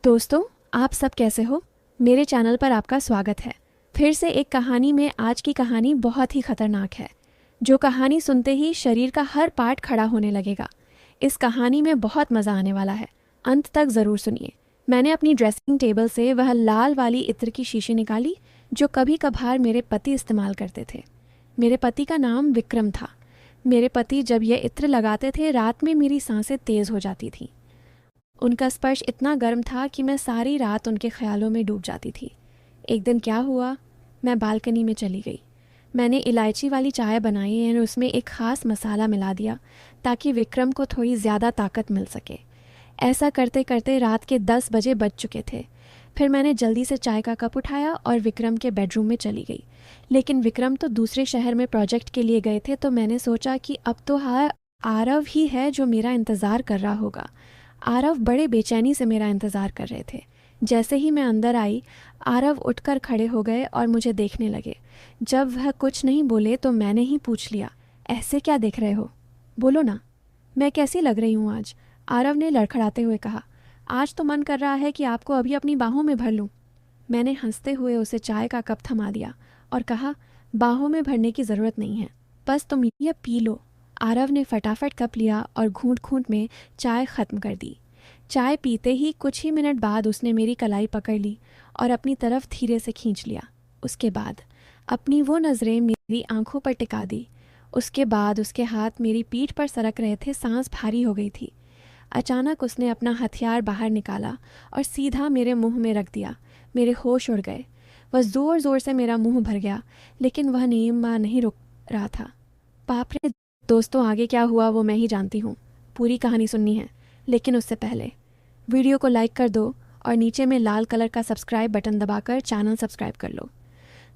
दोस्तों, आप सब कैसे हो? मेरे चैनल पर आपका स्वागत है। फिर से एक कहानी में आज की कहानी बहुत ही खतरनाक है। जो कहानी सुनते ही शरीर का हर पार्ट खड़ा होने लगेगा। इस कहानी में बहुत मज़ा आने वाला है। अंत तक ज़रूर सुनिए। मैंने अपनी ड्रेसिंग टेबल से वह लाल वाली इत्र की शीशी निकाली जो कभी कभार मेरे पति इस्तेमाल करते थे। मेरे पति का नाम विक्रम था। मेरे पति जब यह इत्र लगाते थे, रात में मेरी सांसें तेज़ हो जाती थीं। उनका स्पर्श इतना गर्म था कि मैं सारी रात उनके ख्यालों में डूब जाती थी। एक दिन क्या हुआ, मैं बालकनी में चली गई। मैंने इलायची वाली चाय बनाई और उसमें एक ख़ास मसाला मिला दिया ताकि विक्रम को थोड़ी ज़्यादा ताकत मिल सके। ऐसा करते करते रात के 10 बजे बज चुके थे। फिर मैंने जल्दी से चाय का कप उठाया और विक्रम के बेडरूम में चली गई। लेकिन विक्रम तो दूसरे शहर में प्रोजेक्ट के लिए गए थे, तो मैंने सोचा कि अब तो आरव ही है जो मेरा इंतज़ार कर रहा होगा। आरव बड़े बेचैनी से मेरा इंतज़ार कर रहे थे। जैसे ही मैं अंदर आई, आरव उठकर खड़े हो गए और मुझे देखने लगे। जब वह कुछ नहीं बोले तो मैंने ही पूछ लिया, ऐसे क्या देख रहे हो? बोलो ना, मैं कैसी लग रही हूँ आज? आरव ने लड़खड़ाते हुए कहा। आज तो मन कर रहा है कि आपको अभी अपनी बाहों में भर लूँ। मैंने हंसते हुए उसे चाय का कप थमा दिया और कहा, बाहों में भरने की ज़रूरत नहीं है, बस तुम यह पी लो। आरव ने फटाफट कप लिया और घूंट घूंट में चाय ख़त्म कर दी। चाय पीते ही कुछ ही मिनट बाद उसने मेरी कलाई पकड़ ली और अपनी तरफ धीरे से खींच लिया। उसके बाद अपनी वो नज़रें मेरी आंखों पर टिका दी। उसके बाद उसके हाथ मेरी पीठ पर सरक रहे थे, सांस भारी हो गई थी। अचानक उसने अपना हथियार बाहर निकाला और सीधा मेरे मुंह में रख दिया। मेरे होश उड़ गए। वह ज़ोर ज़ोर से मेरा मुंह भर गया, लेकिन वह नीमा नहीं रुक रहा था। बाप रे! दोस्तों, आगे क्या हुआ वो मैं ही जानती हूँ। पूरी कहानी सुननी है, लेकिन उससे पहले वीडियो को लाइक कर दो और नीचे में लाल कलर का सब्सक्राइब बटन दबाकर चैनल सब्सक्राइब कर लो।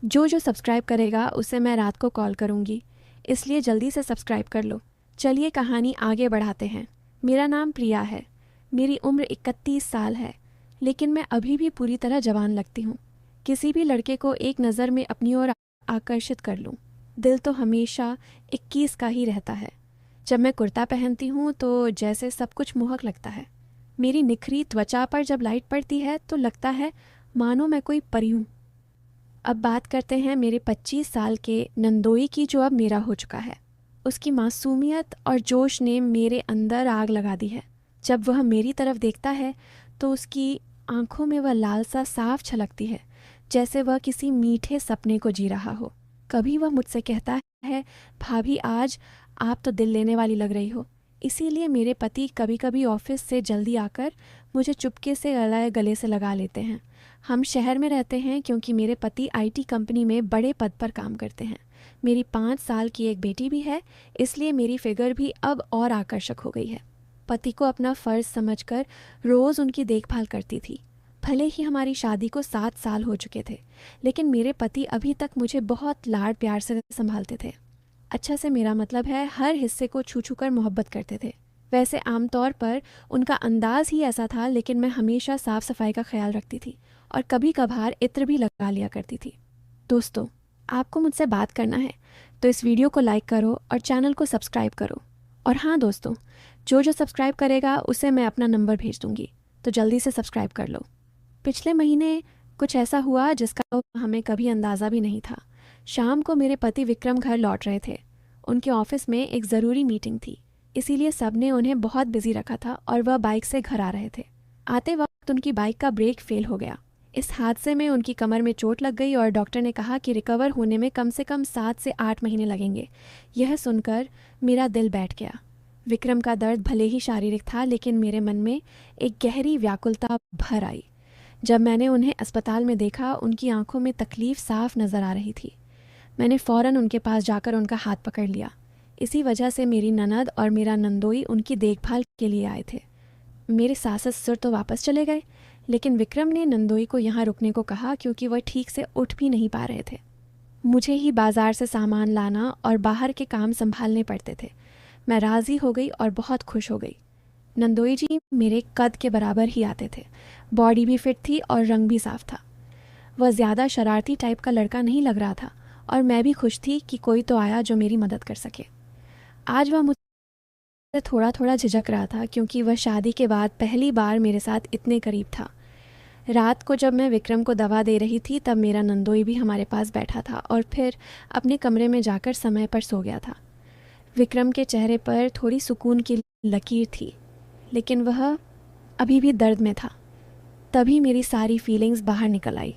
जो जो सब्सक्राइब करेगा उसे मैं रात को कॉल करूँगी, इसलिए जल्दी से सब्सक्राइब कर लो। चलिए कहानी आगे बढ़ाते हैं। मेरा नाम प्रिया है। मेरी उम्र 31 साल है, लेकिन मैं अभी भी पूरी तरह जवान लगती हूँ। किसी भी लड़के को एक नज़र में अपनी ओर आकर्षित कर लूँ। दिल तो हमेशा 21 का ही रहता है। जब मैं कुर्ता पहनती हूँ तो जैसे सब कुछ मोहक लगता है। मेरी निखरी त्वचा पर जब लाइट पड़ती है तो लगता है मानो मैं कोई परी हूँ। अब बात करते हैं मेरे 25 साल के नंदोई की, जो अब मेरा हो चुका है। उसकी मासूमियत और जोश ने मेरे अंदर आग लगा दी है। जब वह मेरी तरफ देखता है तो उसकी आंखों में वह लालसा साफ छलकती है, जैसे वह किसी मीठे सपने को जी रहा हो। कभी वह मुझसे कहता है, भाभी आज आप तो दिल लेने वाली लग रही हो। इसीलिए मेरे पति कभी कभी ऑफिस से जल्दी आकर मुझे चुपके से गले से लगा लेते हैं। हम शहर में रहते हैं क्योंकि मेरे पति आईटी कंपनी में बड़े पद पर काम करते हैं। मेरी 5 साल की एक बेटी भी है, इसलिए मेरी फिगर भी अब और आकर्षक हो गई है। पति को अपना फ़र्ज़ समझकर रोज़ उनकी देखभाल करती थी। भले ही हमारी शादी को 7 साल हो चुके थे, लेकिन मेरे पति अभी तक मुझे बहुत लाड प्यार से संभालते थे। अच्छा से मेरा मतलब है, हर हिस्से को छू छू कर मोहब्बत करते थे। वैसे आमतौर पर उनका अंदाज ही ऐसा था, लेकिन मैं हमेशा साफ़ सफाई का ख्याल रखती थी और कभी कभार इत्र भी लगा लिया करती थी। दोस्तों, आपको मुझसे बात करना है तो इस वीडियो को लाइक करो और चैनल को सब्सक्राइब करो। और हाँ दोस्तों, जो जो सब्सक्राइब करेगा उसे मैं अपना नंबर भेज दूँगी, तो जल्दी से सब्सक्राइब कर लो। पिछले महीने कुछ ऐसा हुआ जिसका हमें कभी अंदाज़ा भी नहीं था। शाम को मेरे पति विक्रम घर लौट रहे थे। उनके ऑफिस में एक ज़रूरी मीटिंग थी, इसीलिए सबने उन्हें बहुत बिजी रखा था और वह बाइक से घर आ रहे थे। आते वक्त उनकी बाइक का ब्रेक फेल हो गया। इस हादसे में उनकी कमर में चोट लग गई और डॉक्टर ने कहा कि रिकवर होने में कम से कम 7 से 8 महीने लगेंगे। यह सुनकर मेरा दिल बैठ गया। विक्रम का दर्द भले ही शारीरिक था, लेकिन मेरे मन में एक गहरी व्याकुलता भर आई। जब मैंने उन्हें अस्पताल में देखा, उनकी आंखों में तकलीफ साफ नज़र आ रही थी। मैंने फ़ौरन उनके पास जाकर उनका हाथ पकड़ लिया। इसी वजह से मेरी ननद और मेरा नंदोई उनकी देखभाल के लिए आए थे। मेरे सास ससुर तो वापस चले गए, लेकिन विक्रम ने नंदोई को यहाँ रुकने को कहा क्योंकि वह ठीक से उठ भी नहीं पा रहे थे। मुझे ही बाज़ार से सामान लाना और बाहर के काम संभालने पड़ते थे। मैं राज़ी हो गई और बहुत खुश हो गई। नंदोई जी मेरे कद के बराबर ही आते थे। बॉडी भी फिट थी और रंग भी साफ था। वह ज़्यादा शरारती टाइप का लड़का नहीं लग रहा था और मैं भी खुश थी कि कोई तो आया जो मेरी मदद कर सके। आज वह मुझसे थोड़ा थोड़ा झिझक रहा था क्योंकि वह शादी के बाद पहली बार मेरे साथ इतने करीब था। रात को जब मैं विक्रम को दवा दे रही थी तब मेरा नंदोई भी हमारे पास बैठा था और फिर अपने कमरे में जाकर समय पर सो गया था। विक्रम के चेहरे पर थोड़ी सुकून की लकीर थी, लेकिन वह अभी भी दर्द में था। तभी मेरी सारी फीलिंग्स बाहर निकल आई।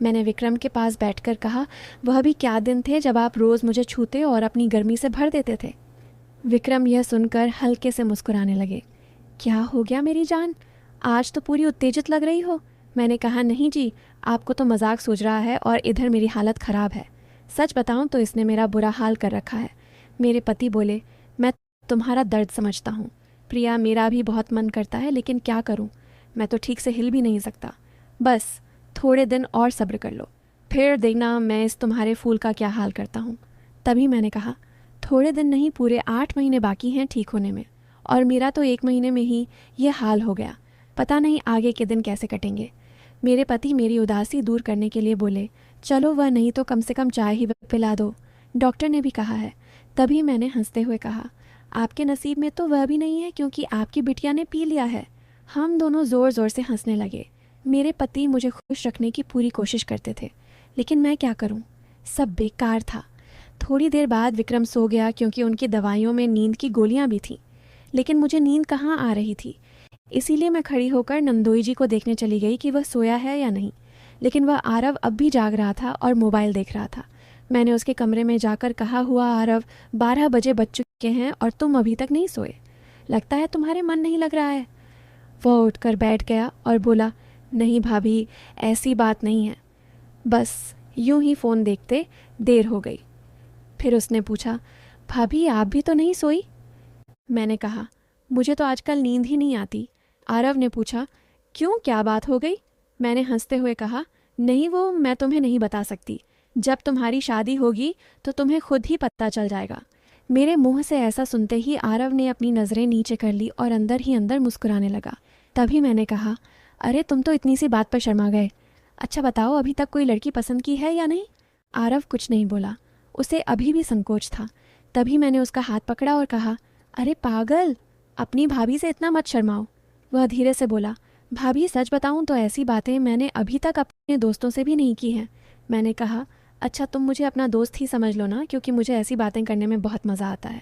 मैंने विक्रम के पास बैठकर कहा, वह भी क्या दिन थे जब आप रोज़ मुझे छूते और अपनी गर्मी से भर देते थे। विक्रम यह सुनकर हल्के से मुस्कुराने लगे। क्या हो गया मेरी जान, आज तो पूरी उत्तेजित लग रही हो। मैंने कहा, नहीं जी, आपको तो मजाक सूझ रहा है और इधर मेरी हालत ख़राब है। सच बताऊं तो इसने मेरा बुरा हाल कर रखा है। मेरे पति बोले, मैं तुम्हारा दर्द समझता हूँ प्रिया, मेरा भी बहुत मन करता है, लेकिन क्या करूँ, मैं तो ठीक से हिल भी नहीं सकता। बस थोड़े दिन और सब्र कर लो, फिर देखना मैं इस तुम्हारे फूल का क्या हाल करता हूँ। तभी मैंने कहा, थोड़े दिन नहीं, पूरे 8 महीने बाकी हैं ठीक होने में, और मेरा तो 1 महीने में ही ये हाल हो गया। पता नहीं आगे के दिन कैसे कटेंगे। मेरे पति मेरी उदासी दूर करने के लिए बोले, चलो वह नहीं तो कम से कम चाय ही पिला दो, डॉक्टर ने भी कहा है। तभी मैंने हंसते हुए कहा, आपके नसीब में तो वह भी नहीं है, क्योंकि आपकी बिटिया ने पी लिया है। हम दोनों ज़ोर ज़ोर से हंसने लगे। मेरे पति मुझे खुश रखने की पूरी कोशिश करते थे, लेकिन मैं क्या करूं, सब बेकार था। थोड़ी देर बाद विक्रम सो गया, क्योंकि उनकी दवाइयों में नींद की गोलियां भी थीं, लेकिन मुझे नींद कहाँ आ रही थी। इसीलिए मैं खड़ी होकर नंदोई जी को देखने चली गई कि वह सोया है या नहीं, लेकिन वह आरव अब भी जाग रहा था और मोबाइल देख रहा था। मैंने उसके कमरे में जाकर कहा, हुआ आरव, 12 बजे बज चुके हैं और तुम अभी तक नहीं सोए, लगता है तुम्हारे मन नहीं लग रहा है। वह उठकर बैठ गया और बोला, नहीं भाभी, ऐसी बात नहीं है, बस यूं ही फ़ोन देखते देर हो गई। फिर उसने पूछा, भाभी आप भी तो नहीं सोई? मैंने कहा, मुझे तो आजकल नींद ही नहीं आती। आरव ने पूछा, क्यों, क्या बात हो गई? मैंने हंसते हुए कहा, नहीं, वो मैं तुम्हें नहीं बता सकती। जब तुम्हारी शादी होगी तो तुम्हें खुद ही पता चल जाएगा। मेरे मुंह से ऐसा सुनते ही आरव ने अपनी नज़रें नीचे कर ली और अंदर ही अंदर मुस्कुराने लगा। तभी मैंने कहा, अरे तुम तो इतनी सी बात पर शर्मा गए। अच्छा बताओ, अभी तक कोई लड़की पसंद की है या नहीं? आरव कुछ नहीं बोला, उसे अभी भी संकोच था। तभी मैंने उसका हाथ पकड़ा और कहा, अरे पागल, अपनी भाभी से इतना मत शर्माओ। वह धीरे से बोला, भाभी सच बताऊं तो ऐसी बातें मैंने अभी तक अपने दोस्तों से भी नहीं की हैं। मैंने कहा, अच्छा तुम मुझे अपना दोस्त ही समझ लो ना, क्योंकि मुझे ऐसी बातें करने में बहुत मज़ा आता है।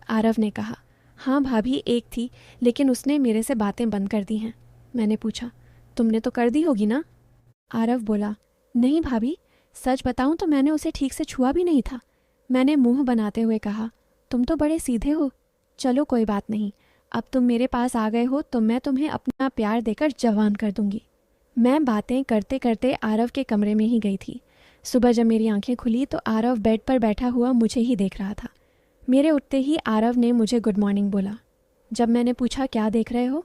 आरव ने कहा, हाँ भाभी, एक थी, लेकिन उसने मेरे से बातें बंद कर दी हैं। मैंने पूछा, तुमने तो कर दी होगी ना? आरव बोला, नहीं भाभी, सच बताऊं तो मैंने उसे ठीक से छुआ भी नहीं था। मैंने मुंह बनाते हुए कहा, तुम तो बड़े सीधे हो। चलो कोई बात नहीं, अब तुम मेरे पास आ गए हो तो मैं तुम्हें अपना प्यार देकर जवान कर दूंगी। मैं बातें करते करते आरव के कमरे में ही गई थी। सुबह जब मेरी आंखें खुली तो आरव बेड पर बैठा हुआ मुझे ही देख रहा था। मेरे उठते ही आरव ने मुझे गुड मॉर्निंग बोला। जब मैंने पूछा, क्या देख रहे हो,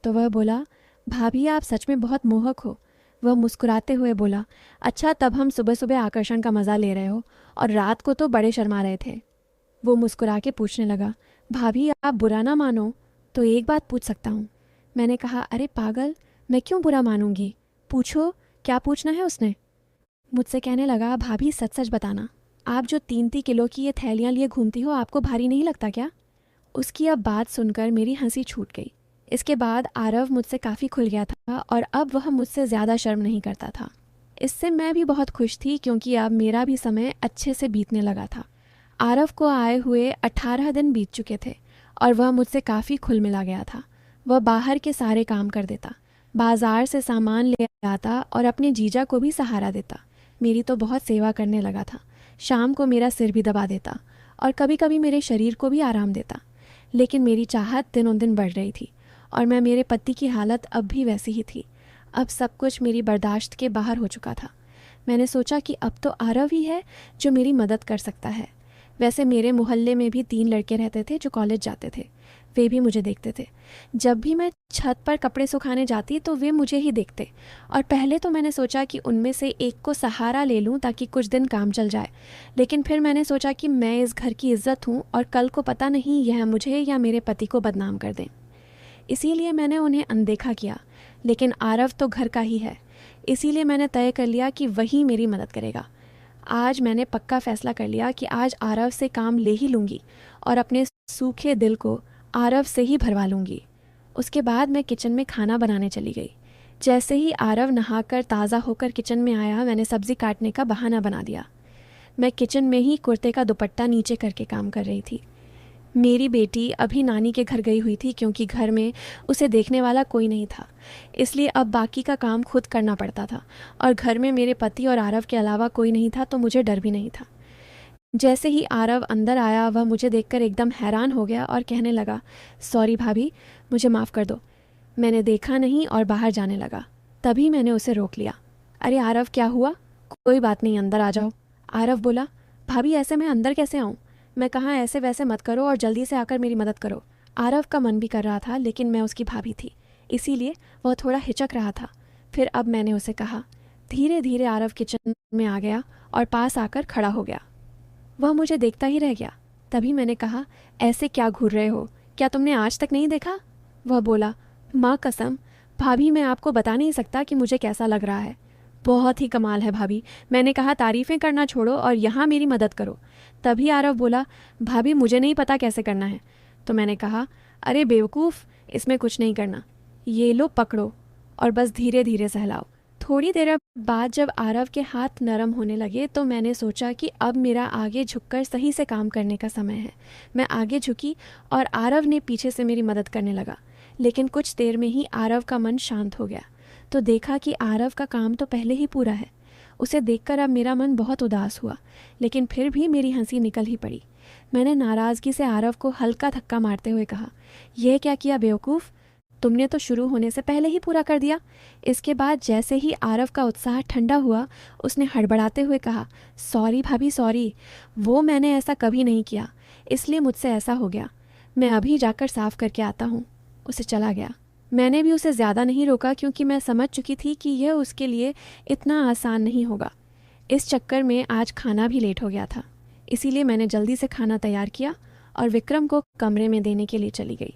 तो वह बोला, भाभी आप सच में बहुत मोहक हो। वह मुस्कुराते हुए बोला, अच्छा तब हम सुबह सुबह आकर्षण का मज़ा ले रहे हो, और रात को तो बड़े शर्मा रहे थे। वो मुस्कुरा के पूछने लगा, भाभी आप बुरा ना मानो तो एक बात पूछ सकता हूँ? मैंने कहा, अरे पागल, मैं क्यों बुरा मानूंगी, पूछो, क्या पूछना है उसने। मुझसे कहने लगा, भाभी सच सच बताना, आप जो 3-3 किलो की ये थैलियाँ लिए घूमती हो, आपको भारी नहीं लगता क्या? उसकी अब बात सुनकर मेरी हंसी छूट गई। इसके बाद आरव मुझसे काफ़ी खुल गया था और अब वह मुझसे ज़्यादा शर्म नहीं करता था। इससे मैं भी बहुत खुश थी, क्योंकि अब मेरा भी समय अच्छे से बीतने लगा था। आरव को आए हुए 18 दिन बीत चुके थे और वह मुझसे काफ़ी खुल मिला गया था। वह बाहर के सारे काम कर देता, बाजार से सामान ले आता और अपने जीजा को भी सहारा देता। मेरी तो बहुत सेवा करने लगा था। शाम को मेरा सिर भी दबा देता और कभी कभी मेरे शरीर को भी आराम देता। लेकिन मेरी चाहत दिनों दिन बढ़ रही थी और मैं मेरे पति की हालत अब भी वैसी ही थी। अब सब कुछ मेरी बर्दाश्त के बाहर हो चुका था। मैंने सोचा कि अब तो आरव ही है जो मेरी मदद कर सकता है। वैसे मेरे मोहल्ले में भी 3 लड़के रहते थे जो कॉलेज जाते थे। वे भी मुझे देखते थे। जब भी मैं छत पर कपड़े सुखाने जाती तो वे मुझे ही देखते, और पहले तो मैंने सोचा कि उनमें से एक को सहारा ले लूं ताकि कुछ दिन काम चल जाए। लेकिन फिर मैंने सोचा कि मैं इस घर की इज्जत हूं और कल को पता नहीं यह मुझे या मेरे पति को बदनाम कर दें। इसीलिए मैंने उन्हें अनदेखा किया। लेकिन आरव तो घर का ही है, इसीलिए मैंने तय कर लिया कि वही मेरी मदद करेगा। आज मैंने पक्का फैसला कर लिया कि आज आरव से काम ले ही लूँगी और अपने सूखे दिल को आरव से ही भरवा लूँगी। उसके बाद मैं किचन में खाना बनाने चली गई। जैसे ही आरव नहाकर ताज़ा होकर किचन में आया, मैंने सब्ज़ी काटने का बहाना बना दिया। मैं किचन में ही कुर्ते का दुपट्टा नीचे करके काम कर रही थी। मेरी बेटी अभी नानी के घर गई हुई थी क्योंकि घर में उसे देखने वाला कोई नहीं था, इसलिए अब बाकी का काम खुद करना पड़ता था और घर में मेरे पति और आरव के अलावा कोई नहीं था, तो मुझे डर भी नहीं था। जैसे ही आरव अंदर आया, वह मुझे देखकर एकदम हैरान हो गया और कहने लगा, सॉरी भाभी, मुझे माफ़ कर दो। मैंने देखा नहीं और बाहर जाने लगा। तभी मैंने उसे रोक लिया। अरे आरव, क्या हुआ? कोई बात नहीं, अंदर आ जाओ। आरव बोला, भाभी ऐसे मैं अंदर कैसे आऊँ? मैं कहा, ऐसे वैसे मत करो और जल्दी से आकर मेरी मदद करो। आरव का मन भी कर रहा था, लेकिन मैं उसकी भाभी थी, इसीलिए वह थोड़ा हिचक रहा था। फिर अब मैंने उसे कहा। धीरे धीरे आरव किचन में आ गया और पास आकर खड़ा हो गया। वह मुझे देखता ही रह गया। तभी मैंने कहा, ऐसे क्या घूर रहे हो? क्या तुमने आज तक नहीं देखा? वह बोला, माँ कसम, भाभी मैं आपको बता नहीं सकता कि मुझे कैसा लग रहा है। बहुत ही कमाल है भाभी। मैंने कहा तारीफ़ें करना छोड़ो और यहाँ मेरी मदद करो। तभी आरव बोला, भाभी मुझे नहीं पता कैसे करना है। तो मैंने कहा, अरे बेवकूफ़, इसमें कुछ नहीं करना, ये लो पकड़ो और बस धीरे धीरे सहलाओ। थोड़ी देर बाद जब आरव के हाथ नरम होने लगे तो मैंने सोचा कि अब मेरा आगे झुककर सही से काम करने का समय है। मैं आगे झुकी और आरव ने पीछे से मेरी मदद करने लगा, लेकिन कुछ देर में ही आरव का मन शांत हो गया। तो देखा कि आरव का काम तो पहले ही पूरा है। उसे देखकर अब मेरा मन बहुत उदास हुआ, लेकिन फिर भी मेरी हंसी निकल ही पड़ी। मैंने नाराज़गी से आरव को हल्का धक्का मारते हुए कहा, यह क्या किया बेवकूफ़? तुमने तो शुरू होने से पहले ही पूरा कर दिया। इसके बाद जैसे ही आरव का उत्साह ठंडा हुआ, उसने हड़बड़ाते हुए कहा, सॉरी भाभी सॉरी, वो मैंने ऐसा कभी नहीं किया, इसलिए मुझसे ऐसा हो गया। मैं अभी जाकर साफ़ करके आता हूँ। उसे चला गया। मैंने भी उसे ज़्यादा नहीं रोका क्योंकि मैं समझ चुकी थी कि यह उसके लिए इतना आसान नहीं होगा। इस चक्कर में आज खाना भी लेट हो गया था, इसीलिए मैंने जल्दी से खाना तैयार किया और विक्रम को कमरे में देने के लिए चली गई।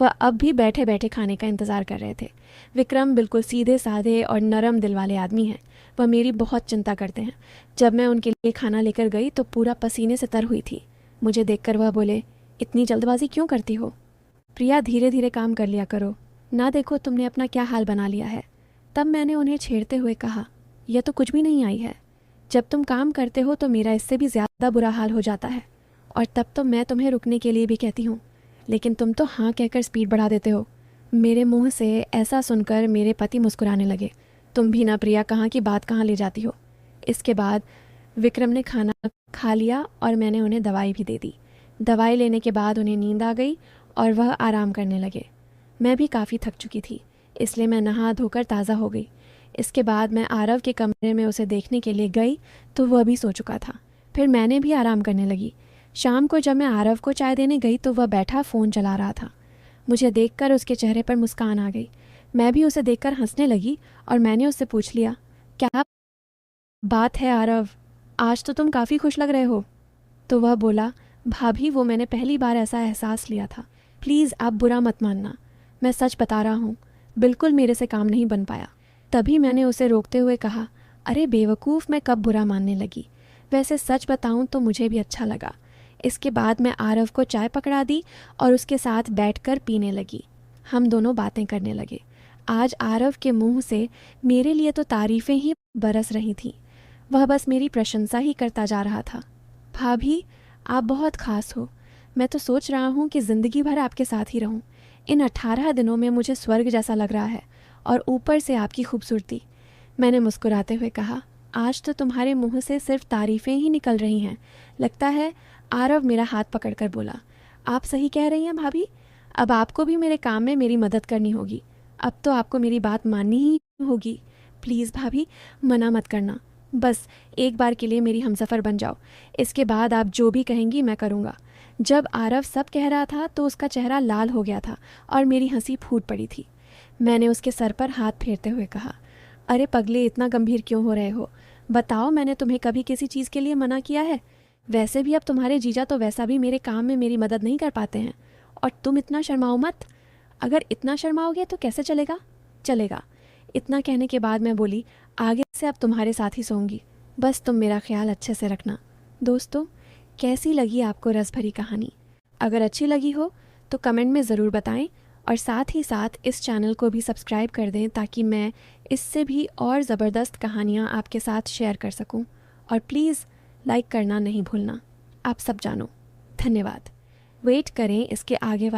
वह अब भी बैठे बैठे खाने का इंतज़ार कर रहे थे। विक्रम बिल्कुल सीधे साधे और नरम दिल वाले आदमी हैं। वह मेरी बहुत चिंता करते हैं। जब मैं उनके लिए खाना लेकर गई तो पूरा पसीने से तर हुई थी। मुझे देखकर वह बोले, इतनी जल्दबाजी क्यों करती हो? प्रिया, धीरे धीरे काम कर लिया करो, ना देखो तुमने अपना क्या हाल बना लिया है। तब मैंने उन्हें छेड़ते हुए कहा, यह तो कुछ भी नहीं आई है। जब तुम काम करते हो तो मेरा इससे भी ज़्यादा बुरा हाल हो जाता है, और तब तो मैं तुम्हें रुकने के लिए भी कहती हूँ, लेकिन तुम तो हाँ कहकर स्पीड बढ़ा देते हो। मेरे मुंह से ऐसा सुनकर मेरे पति मुस्कुराने लगे। तुम भी ना प्रिया, कहाँ की बात कहाँ ले जाती हो। इसके बाद विक्रम ने खाना खा लिया और मैंने उन्हें दवाई भी दे दी। दवाई लेने के बाद उन्हें नींद आ गई और वह आराम करने लगे। मैं भी काफ़ी थक चुकी थी, इसलिए मैं नहा धोकर ताज़ा हो गई। इसके बाद मैं आरव के कमरे में उसे देखने के लिए गई तो वह भी सो चुका था। फिर मैंने भी आराम करने लगी। शाम को जब मैं आरव को चाय देने गई तो वह बैठा फ़ोन चला रहा था। मुझे देखकर उसके चेहरे पर मुस्कान आ गई। मैं भी उसे देखकर हंसने लगी और मैंने उससे पूछ लिया, क्या बात है आरव, आज तो तुम काफ़ी खुश लग रहे हो। तो वह बोला, भाभी वो मैंने पहली बार ऐसा एहसास लिया था। प्लीज़ आप बुरा मत मानना, मैं सच बता रहा हूँ, बिल्कुल मेरे से काम नहीं बन पाया। तभी मैंने उसे रोकते हुए कहा, अरे बेवकूफ़, मैं कब बुरा मानने लगी। वैसे सच बताऊँ तो मुझे भी अच्छा लगा। इसके बाद मैं आरव को चाय पकड़ा दी और उसके साथ बैठकर पीने लगी। हम दोनों बातें करने लगे। आज आरव के मुंह से मेरे लिए तो तारीफ़ें ही बरस रही थीं। वह बस मेरी प्रशंसा ही करता जा रहा था। भाभी, आप बहुत ख़ास हो। मैं तो सोच रहा हूँ कि ज़िंदगी भर आपके साथ ही रहूँ। इन 18 दिनों में मुझे स्वर्ग जैसा लग रहा है, और ऊपर से आपकी खूबसूरती। मैंने मुस्कुराते हुए कहा, आज तो तुम्हारे मुंह से सिर्फ तारीफ़ें ही निकल रही हैं, लगता है। आरव मेरा हाथ पकड़कर बोला, आप सही कह रही हैं भाभी, अब आपको भी मेरे काम में मेरी मदद करनी होगी। अब तो आपको मेरी बात माननी ही होगी। प्लीज़ भाभी, मना मत करना, बस एक बार के लिए मेरी हमसफ़र बन जाओ। इसके बाद आप जो भी कहेंगी मैं करूँगा। जब आरव सब कह रहा था तो उसका चेहरा लाल हो गया था और मेरी हंसी फूट पड़ी थी। मैंने उसके सर पर हाथ फेरते हुए कहा, अरे पगले, इतना गंभीर क्यों हो रहे हो? बताओ, मैंने तुम्हें कभी किसी चीज़ के लिए मना किया है? वैसे भी अब तुम्हारे जीजा तो वैसा भी मेरे काम में मेरी मदद नहीं कर पाते हैं, और तुम इतना शर्माओ मत। अगर इतना शर्माओगे तो कैसे चलेगा? चलेगा। इतना कहने के बाद मैं बोली, आगे से अब तुम्हारे साथ ही सोऊंगी, बस तुम मेरा ख्याल अच्छे से रखना। दोस्तों, कैसी लगी आपको रस भरी कहानी? अगर अच्छी लगी हो तो कमेंट में ज़रूर बताएं और साथ ही साथ इस चैनल को भी सब्सक्राइब कर दें ताकि मैं इससे भी और ज़बरदस्त कहानियाँ आपके साथ शेयर कर सकूं। और प्लीज़ लाइक करना नहीं भूलना। आप सब जानो। धन्यवाद। वेट करें इसके आगे